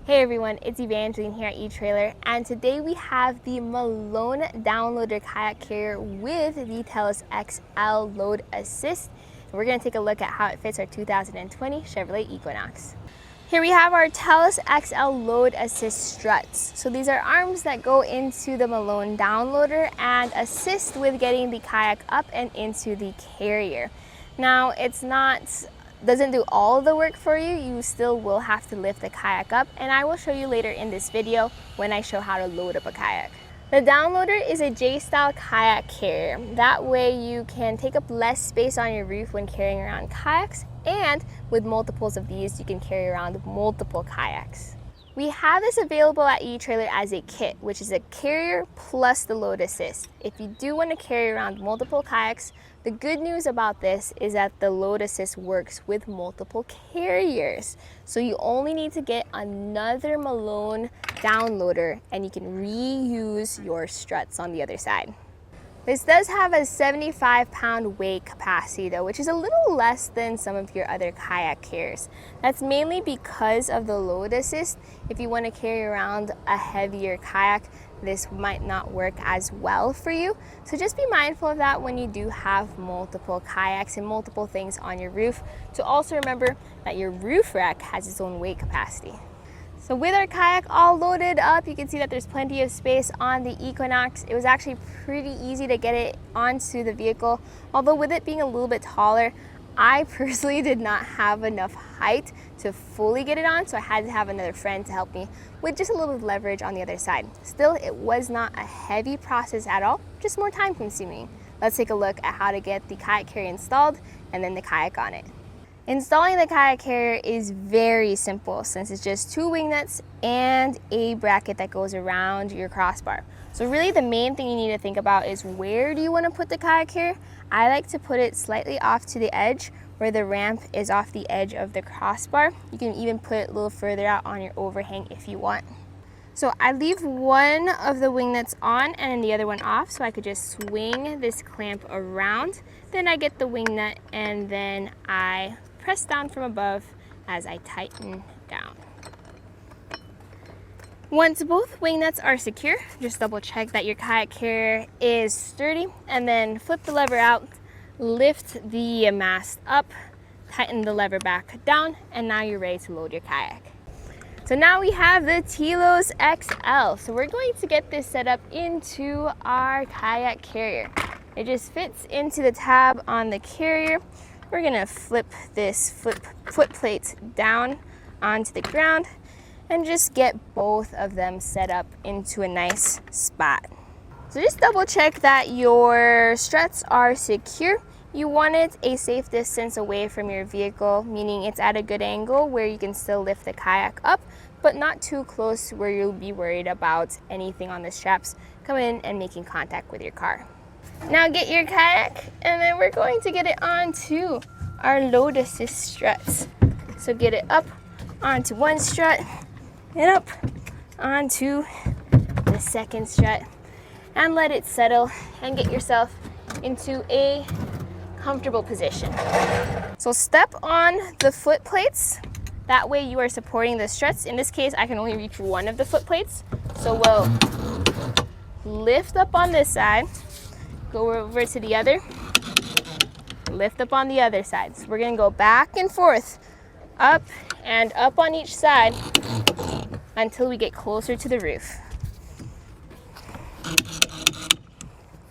Hey everyone, it's Evangeline here at eTrailer, and today we have the Malone downloader kayak carrier with the Telus XL Load Assist. We're going to take a look at how it fits our 2020 Chevrolet Equinox. Here we have our Telus XL Load Assist struts. So these are arms that go into the Malone downloader and assist with getting the kayak up and into the carrier. Now doesn't do all the work for you. You still will have to lift the kayak up, and I will show you later in this video when I show how to load up a kayak. The downloader is a J-style kayak carrier. That way you can take up less space on your roof when carrying around kayaks, and with multiples of these you can carry around multiple kayaks. We have this available at eTrailer as a kit, which is a carrier plus the load assist. If you do want to carry around multiple kayaks, the good news about this is that the load assist works with multiple carriers. So you only need to get another Malone downloader and you can reuse your struts on the other side. This does have a 75-pound weight capacity though, which is a little less than some of your other kayak carriers. That's mainly because of the load assist. If you want to carry around a heavier kayak, this might not work as well for you. So just be mindful of that when you do have multiple kayaks and multiple things on your roof. To also remember that your roof rack has its own weight capacity. So with our kayak all loaded up, you can see that there's plenty of space on the Equinox. It was actually pretty easy to get it onto the vehicle. Although with it being a little bit taller, I personally did not have enough height to fully get it on, so I had to have another friend to help me with just a little bit of leverage on the other side. Still, it was not a heavy process at all, just more time consuming. Let's take a look at how to get the kayak carrier installed and then the kayak on it. Installing the kayak carrier is very simple since it's just two wing nuts and a bracket that goes around your crossbar. So really the main thing you need to think about is where do you want to put the kayak carrier? I like to put it slightly off to the edge where the ramp is off the edge of the crossbar. You can even put it a little further out on your overhang if you want. So I leave one of the wing nuts on and the other one off so I could just swing this clamp around. Then I get the wing nut and then I press down from above as I tighten down. Once both wing nuts are secure, just double check that your kayak carrier is sturdy and then flip the lever out, lift the mast up, tighten the lever back down, and now you're ready to load your kayak. So now we have the Telus XL. So we're going to get this set up into our kayak carrier. It just fits into the tab on the carrier. We're gonna flip this foot plate down onto the ground and just get both of them set up into a nice spot. So just double check that your struts are secure. You want it a safe distance away from your vehicle, meaning it's at a good angle where you can still lift the kayak up, but not too close where you'll be worried about anything on the straps coming in and making contact with your car. Now get your kayak and then we're going to get it onto our load assist struts. So get it up onto one strut and up onto the second strut and let it settle and get yourself into a comfortable position. So step on the foot plates. That way you are supporting the struts. In this case, I can only reach one of the foot plates. So we'll lift up on this side, go over to the other, lift up on the other side. So we're gonna go back and forth, up and up on each side until we get closer to the roof.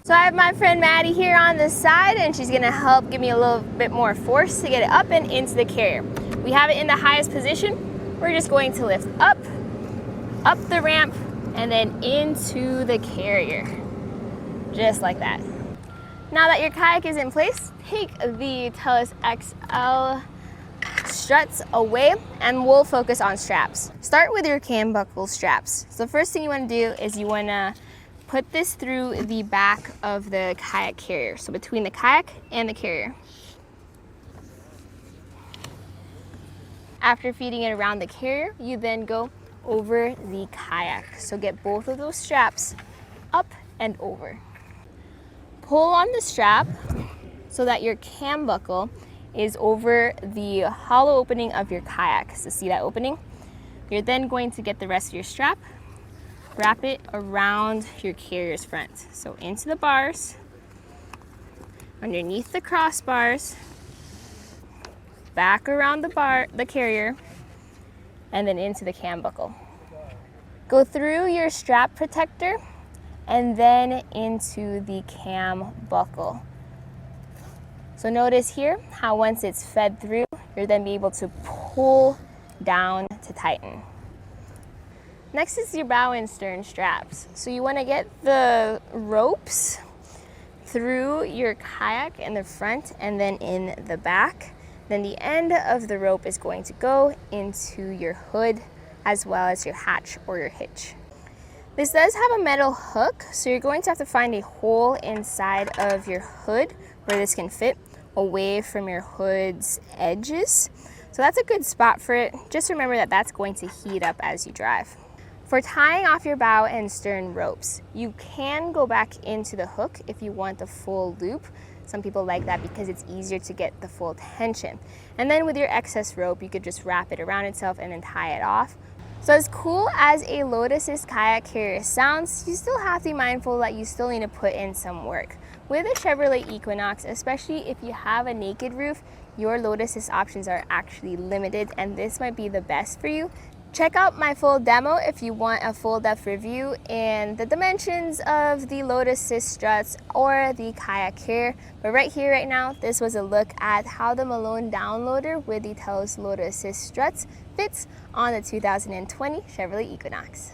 So I have my friend Maddie here on the side and she's gonna help give me a little bit more force to get it up and into the carrier. We have it in the highest position. We're just going to lift up the ramp, and then into the carrier, just like that. Now that your kayak is in place, take the Telus XL struts away and we'll focus on straps. Start with your cam buckle straps. So the first thing you want to do is you want to put this through the back of the kayak carrier, so between the kayak and the carrier. After feeding it around the carrier, you then go over the kayak. So get both of those straps up and over. Pull on the strap so that your cam buckle is over the hollow opening of your kayak. So see that opening? You're then going to get the rest of your strap, wrap it around your carrier's front. So into the bars, underneath the crossbars, back around the carrier, and then into the cam buckle. Go through your strap protector and then into the cam buckle. So notice here how once it's fed through, you'll then be able to pull down to tighten. Next is your bow and stern straps. So you want to get the ropes through your kayak in the front and then in the back. Then the end of the rope is going to go into your hood as well as your hatch or your hitch. This does have a metal hook, so you're going to have to find a hole inside of your hood where this can fit away from your hood's edges. So that's a good spot for it. Just remember that that's going to heat up as you drive. For tying off your bow and stern ropes, you can go back into the hook if you want the full loop. Some people like that because it's easier to get the full tension. And then with your excess rope, you could just wrap it around itself and then tie it off. So as cool as a load assist kayak carrier sounds, you still have to be mindful that you still need to put in some work. With a Chevrolet Equinox, especially if you have a naked roof, your load assist options are actually limited, and this might be the best for you. Check out my full demo if you want a full depth review and the dimensions of the load assist struts or the kayak carrier. But right here, right now, this was a look at how the Malone downloader with the Telos load assist struts fits on the 2020 Chevrolet Equinox.